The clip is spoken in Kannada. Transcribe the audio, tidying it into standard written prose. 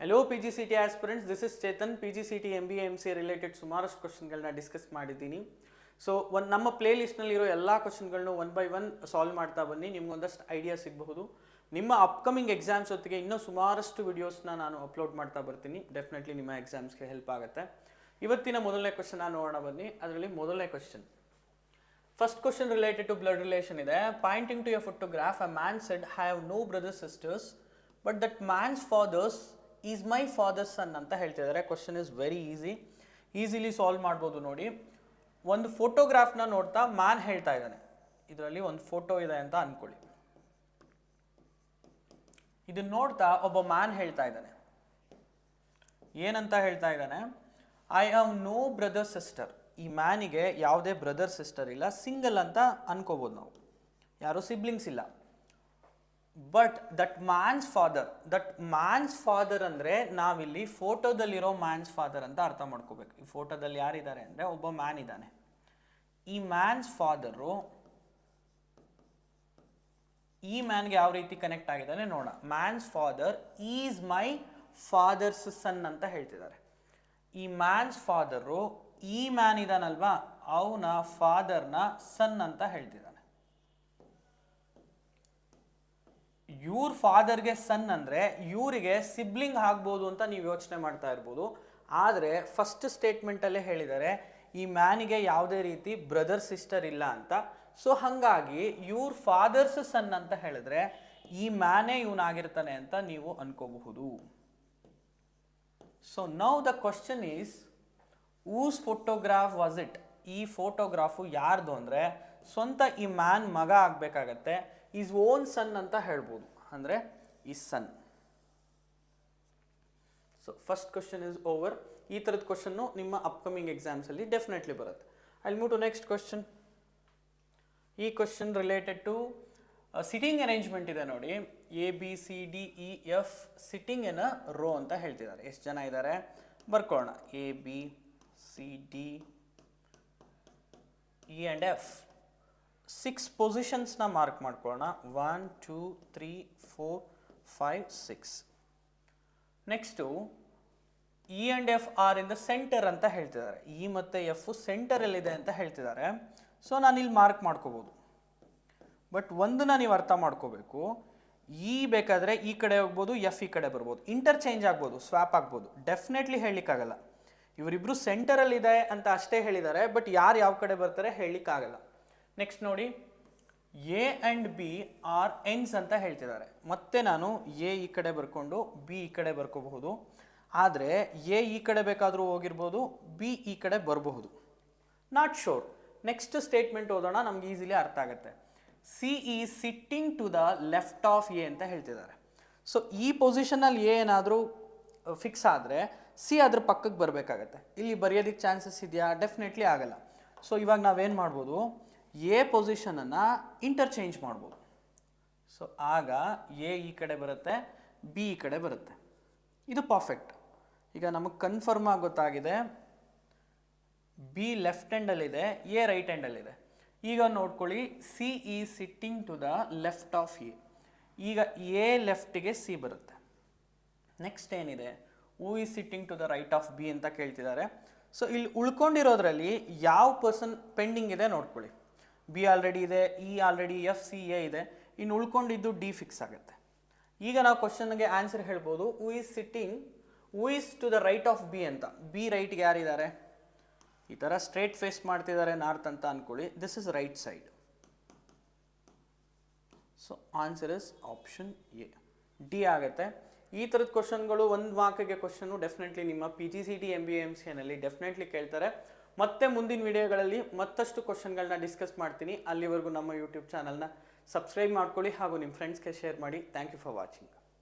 Hello PGCT aspirants, this is Chetan. PGCT MBA MCA related ಸುಮಾರಷ್ಟು ಕ್ವಶನ್ಗಳನ್ನ ಡಿಸ್ಕಸ್ ಮಾಡಿದ್ದೀನಿ. ಸೊ ನಮ್ಮ ಪ್ಲೇ ಲಿಸ್ಟ್ನಲ್ಲಿರೋ ಎಲ್ಲ ಕ್ವಶನ್ಗಳನ್ನು ಒನ್ ಬೈ ಒನ್ ಸಾಲ್ವ್ ಮಾಡ್ತಾ ಬನ್ನಿ. ನಿಮ್ಗೊಂದಷ್ಟು ಐಡಿಯಾ ಸಿಗಬಹುದು. ನಿಮ್ಮ ಅಪ್ಕಮಿಂಗ್ ಎಕ್ಸಾಮ್ಸ್ ಹೊತ್ತಿಗೆ ಇನ್ನೂ ಸುಮಾರಷ್ಟು ವಿಡಿಯೋಸ್ನ ನಾನು ಅಪ್ಲೋಡ್ ಮಾಡ್ತಾ ಬರ್ತೀನಿ. ಡೆಫಿನೆಟ್ಲಿ ನಿಮ್ಮ ಎಕ್ಸಾಮ್ಸ್ಗೆ ಹೆಲ್ಪ್ ಆಗುತ್ತೆ. ಇವತ್ತಿನ ಮೊದಲನೇ ಕ್ವಶನ್ ನೋಡೋಣ ಬನ್ನಿ. ಅದರಲ್ಲಿ ಮೊದಲನೇ question, first question related to blood relation ಇದೆ. Pointing to a photograph, a man said, I have no brothers sisters but that man's father's is my father's son ಅಂತ ಹೇಳ್ತಿದ್ದಾರೆ. Question is very easily solve ಮಾಡ್ಬೋದು. ನೋಡಿ, ಒಂದು ಫೋಟೋಗ್ರಾಫ್ನ ನೋಡ್ತಾ ಮ್ಯಾನ್ ಹೇಳ್ತಾ ಇದ್ದಾನೆ, ಇದರಲ್ಲಿ ಒಂದು ಫೋಟೋ ಇದೆ ಅಂತ ಅನ್ಕೊಳ್ಳಿ. ಇದನ್ನ ನೋಡ್ತಾ ಒಬ್ಬ ಮ್ಯಾನ್ ಹೇಳ್ತಾ ಇದ್ದಾನೆ, ಏನಂತ ಹೇಳ್ತಾ ಇದ್ದಾನೆ? I have no brother sister. ಈ ಮ್ಯಾನಿಗೆ ಯಾವುದೇ ಬ್ರದರ್ ಸಿಸ್ಟರ್ ಇಲ್ಲ, ಸಿಂಗಲ್ ಅಂತ ಅನ್ಕೋಬೋದು ನಾವು, ಯಾರು ಸಿಬ್ಲಿಂಗ್ಸ್ ಇಲ್ಲ. ಬಟ್ ದಟ್ ಮ್ಯಾನ್ಸ್ ಫಾದರ್ ಅಂದರೆ ನಾವಿಲ್ಲಿ ಫೋಟೋದಲ್ಲಿರೋ ಮ್ಯಾನ್ಸ್ ಫಾದರ್ ಅಂತ ಅರ್ಥ ಮಾಡ್ಕೋಬೇಕು. ಈ ಫೋಟೋದಲ್ಲಿ ಯಾರಿದ್ದಾರೆ ಅಂದರೆ ಒಬ್ಬ ಮ್ಯಾನ್ ಇದ್ದಾನೆ. ಈ ಮ್ಯಾನ್ಸ್ ಫಾದರು ಈ ಮ್ಯಾನ್ಗೆ ಯಾವ ರೀತಿ ಕನೆಕ್ಟ್ ಆಗಿದ್ದಾನೆ ನೋಡೋಣ. Man's father is my father's son ಅಂತ ಹೇಳ್ತಿದ್ದಾರೆ. ಈ ಮ್ಯಾನ್ಸ್ ಫಾದರು ಈ ಮ್ಯಾನ್ ಇದಾನಲ್ವಾ, ಅವನ ಫಾದರ್ನ ಸನ್ ಅಂತ ಹೇಳ್ತಿದ್ದಾನೆ. ಇವ್ರ ಫಾದರ್ಗೆ ಸನ್ ಅಂದರೆ ಇವರಿಗೆ ಸಿಬ್ಲಿಂಗ್ ಆಗ್ಬೋದು ಅಂತ ನೀವು ಯೋಚನೆ ಮಾಡ್ತಾ ಇರ್ಬೋದು. ಆದರೆ ಫಸ್ಟ್ ಸ್ಟೇಟ್ಮೆಂಟಲ್ಲೇ ಹೇಳಿದ್ದಾರೆ ಈ ಮ್ಯಾನಿಗೆ ಯಾವುದೇ ರೀತಿ ಬ್ರದರ್ ಸಿಸ್ಟರ್ ಇಲ್ಲ ಅಂತ. ಸೊ ಹಾಗಾಗಿ ಇವ್ರ ಫಾದರ್ಸ್ ಸನ್ ಅಂತ ಹೇಳಿದ್ರೆ ಈ ಮ್ಯಾನೇ ಇವನಾಗಿರ್ತಾನೆ ಅಂತ ನೀವು ಅನ್ಕೋಬಹುದು. So now the question is, whose photograph was it? ಈ ಫೋಟೋಗ್ರಾಫು ಯಾರ್ದು ಅಂದರೆ ಸ್ವಂತ ಈ ಮ್ಯಾನ್ ಮಗ ಆಗಬೇಕಾಗತ್ತೆ. ಈಸ್ ಓನ್ ಸನ್ ಅಂತ ಹೇಳ್ಬೋದು, ಅಂದರೆ ಈ son. So first question is over. ಈ ಥರದ ಕ್ವಶನ್ನು ನಿಮ್ಮ ಅಪ್ಕಮಿಂಗ್ ಎಕ್ಸಾಮ್ಸಲ್ಲಿ ಡೆಫಿನೆಟ್ಲಿ ಬರುತ್ತೆ. I move to next question. ಈ question related to sitting arrangement ಇದೆ. ನೋಡಿ, ABCDEF sitting in a row ಅಂತ ಹೇಳ್ತಿದ್ದಾರೆ. ಎಷ್ಟು ಜನ ಇದ್ದಾರೆ ಬರ್ಕೊಳ್ಳೋಣ. ABCDE and F 6 ಪೊಸಿಷನ್ಸ್ನ ಮಾರ್ಕ್ ಮಾಡ್ಕೊಳ್ಳೋಣ. 1 2 3 4 5 6. Next E and F are in the centre ಅಂತ ಹೇಳ್ತಿದ್ದಾರೆ. E ಮತ್ತು F ಸೆಂಟರಲ್ಲಿದೆ ಅಂತ ಹೇಳ್ತಿದ್ದಾರೆ. ಸೊ ನಾನು ಇಲ್ಲಿ ಮಾರ್ಕ್ ಮಾಡ್ಕೋಬೋದು. ಬಟ್ ಒಂದನ್ನ ನೀವು ಅರ್ಥ ಮಾಡ್ಕೋಬೇಕು, E ಬೇಕಾದರೆ ಈ ಕಡೆ ಹೋಗ್ಬೋದು, F ಈ ಕಡೆ ಬರ್ಬೋದು, ಇಂಟರ್ಚೇಂಜ್ ಆಗ್ಬೋದು, ಸ್ವ್ಯಾಪ್ ಆಗ್ಬೋದು. ಡೆಫಿನೆಟ್ಲಿ ಹೇಳಲಿಕ್ಕಾಗಲ್ಲ. ಇವರಿಬ್ಬರು ಸೆಂಟರಲ್ಲಿದೆ ಅಂತ ಅಷ್ಟೇ ಹೇಳಿದ್ದಾರೆ, ಬಟ್ ಯಾರು ಯಾವ ಕಡೆ ಬರ್ತಾರೆ ಹೇಳಲಿಕ್ಕಾಗಲ್ಲ. ನೆಕ್ಸ್ಟ್ ನೋಡಿ, A and B are ends ಅಂತ ಹೇಳ್ತಿದ್ದಾರೆ. ಮತ್ತೆ ನಾನು A ಈ ಕಡೆ ಬರ್ಕೊಂಡು B ಈ ಕಡೆ ಬರ್ಕೋಬಹುದು. ಆದರೆ A ಈ ಕಡೆ ಬೇಕಾದರೂ ಹೋಗಿರ್ಬೋದು, B ಈ ಕಡೆ ಬರಬಹುದು. Not sure. ನೆಕ್ಸ್ಟ್ ಸ್ಟೇಟ್ಮೆಂಟ್ ಓದೋಣ, ನಮ್ಗೆ ಈಸಿಲಿ ಅರ್ಥ ಆಗುತ್ತೆ. C is sitting to the left of A ಅಂತ ಹೇಳ್ತಿದ್ದಾರೆ. ಸೊ ಈ ಪೊಸಿಷನಲ್ಲಿ A ಏನಾದರೂ ಫಿಕ್ಸ್ ಆದರೆ C ಅದ್ರ ಪಕ್ಕಕ್ಕೆ ಬರಬೇಕಾಗತ್ತೆ. ಇಲ್ಲಿ ಬರೆಯೋದಕ್ಕೆ ಚಾನ್ಸಸ್ ಇದೆಯಾ? ಡೆಫಿನೆಟ್ಲಿ ಆಗಲ್ಲ. ಸೊ ಇವಾಗ ನಾವೇನು ಮಾಡ್ಬೋದು, A ಪೊಸಿಷನನ್ನು ಇಂಟರ್ಚೇಂಜ್ ಮಾಡ್ಬೋದು. ಸೊ ಆಗ A ಈ ಕಡೆ ಬರುತ್ತೆ, B ಈ ಕಡೆ ಬರುತ್ತೆ. ಇದು ಪರ್ಫೆಕ್ಟ್. ಈಗ ನಮಗೆ ಕನ್ಫರ್ಮ್ ಆಗಿ ಗೊತ್ತಾಗಿದೆ, B ಲೆಫ್ಟ್ ಹ್ಯಾಂಡಲ್ಲಿದೆ, A ರೈಟ್ ಹ್ಯಾಂಡಲ್ಲಿದೆ. ಈಗ ನೋಡ್ಕೊಳ್ಳಿ, C is sitting to the left of A. ಈಗ A ಲೆಫ್ಟಿಗೆ C ಬರುತ್ತೆ. ನೆಕ್ಸ್ಟ್ ಏನಿದೆ, who is sitting to the right of B ಅಂತ ಕೇಳ್ತಿದ್ದಾರೆ. ಸೊ ಇಲ್ಲಿ ಉಳ್ಕೊಂಡಿರೋದ್ರಲ್ಲಿ ಯಾವ ಪರ್ಸನ್ ಪೆಂಡಿಂಗ್ ಇದೆ ನೋಡ್ಕೊಳ್ಳಿ. B ಆಲ್ರೆಡಿ ಇದೆ, E already, F C A ಇದೆ. ಇನ್ನು ಉಳ್ಕೊಂಡಿದ್ದು D ಫಿಕ್ಸ್ ಆಗುತ್ತೆ. ಈಗ ನಾವು ಕ್ವಶನ್ಗೆ ಆನ್ಸರ್ ಹೇಳ್ಬೋದು, who is to the right of B ಅಂತ. B ರೈಟ್ಗೆ ಯಾರಿದ್ದಾರೆ? ಈ ಥರ ಸ್ಟ್ರೇಟ್ ಫೇಸ್ ಮಾಡ್ತಿದ್ದಾರೆ ನಾರ್ತ್ ಅಂತ ಅನ್ಕೊಳ್ಳಿ. This is right side. So answer is option A, D ಆಗುತ್ತೆ. ಈ ಥರದ ಕ್ವಶನ್ಗಳು ಒಂದು ಮಾರ್ಕ್ಗೆ ಕ್ವಶನ್ನು ಡೆಫಿನೆಟ್ಲಿ ನಿಮ್ಮ PGCT MBA MCA ಡೆಫಿನೆಟ್ಲಿ ಕೇಳ್ತಾರೆ. ಮತ್ತೆ ಮುಂದಿನ ವಿಡಿಯೋಗಳಲ್ಲಿ ಮತ್ತಷ್ಟು ಕ್ವಶನ್ಗಳನ್ನ ಡಿಸ್ಕಸ್ ಮಾಡ್ತೀನಿ. ಅಲ್ಲಿವರೆಗೂ ನಮ್ಮ ಯೂಟ್ಯೂಬ್ ಚಾನಲ್ನ ಸಬ್ಸ್ಕ್ರೈಬ್ ಮಾಡ್ಕೊಳ್ಳಿ ಹಾಗೂ ನಿಮ್ಮ ಫ್ರೆಂಡ್ಸ್ಗೆ ಶೇರ್ ಮಾಡಿ. Thank you for watching.